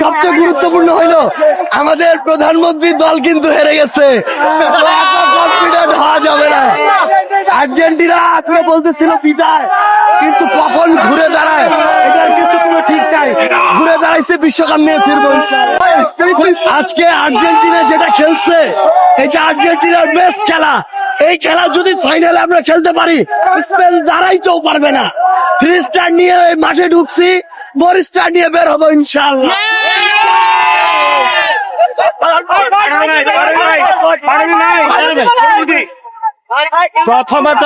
সবচেয়ে গুরুত্বপূর্ণ হইলো আমাদের প্রধানমন্ত্রী দল কিন্তু হেরে গেছে, কনফিডেন্ট হওয়া যাবে না। আর্জেন্টিনা আজকে বলতেছিল বিদায়, কিন্তু কখন ঘুরে দাঁড়ায় এটার কিন্তু কোনো ঠিক নাই। ঘুরে দাঁড়াইছে, বিশ্বকাপ নিয়ে ফিরবো। আজকে আর্জেন্টিনা যেটা খেলছে এটা আর্জেন্টিনার বেস্ট খেলা। এই খেলা যদি ফাইনালে আমরা খেলতে পারি, স্পেন দাঁড়াইতেও পারবে না। 3 স্টার নিয়ে এই মাঠে ঢুকছি, 4 স্টার নিয়ে বের হবো ইনশাআল্লাহ। প্রথমত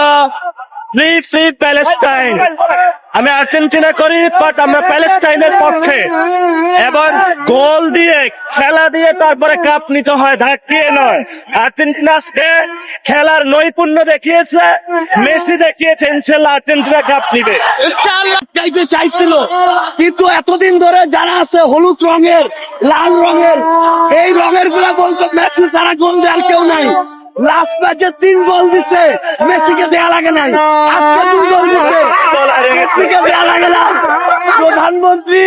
ফ্রি ফ্রি প্যালেস্টাইন। আমি আর্জেন্টিনা করি, বাট আমরা প্যালেস্টাইনের পক্ষে। এবং গোল দিয়ে, খেলা দিয়ে তারপরে কাপ নিতে হয়, ধাক দিয়ে নয়। আর্জেন্টিনা আজকে খেলার নৈপুণ্য দেখিয়েছে, মেসি দেখিয়েছে, ইনশাল্লাহ আর্জেন্টিনা কাপ নিবে। চাইতে চাইছিল, কিন্তু এতদিন ধরে যারা আছে হলুদ রঙের, লাল রঙের, এই রঙের গুলা বলতো মেসি সারা গোল দেওয়ার কেউ নাই। লাস্ট ম্যাচে 3 গোল দিছে, মেসিকে দেয়া লাগে নাই। আজকে 2 গোল দিছে, মেসিকে দেয়া লাগে না। প্রধানমন্ত্রী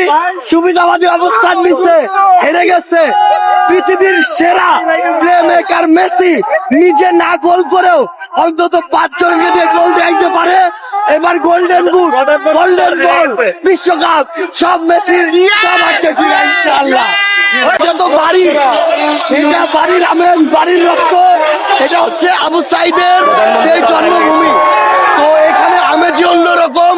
সুবিধাবাদী অবস্থান নিচ্ছে, হেরে গেছে। পৃথিবীর সেরা প্লে মেকার মেসি নিজে না গোল করেও অন্তত 5 জনকে দিয়ে গোল দেখাইতে পারে। এবার গোল্ডেন বুট, গোল্ডেন বল, বিশ্বকাপ সব মেসির, সব আর্জেন্টিনা ইনশাআল্লাহ। এটা তো বাড়ি, এটা বাড়ির আমেজ, বাড়ির রক্ত। এটা হচ্ছে আবু সাইদের সেই জন্মভূমি। তো এখানে আমেজই অন্যরকম।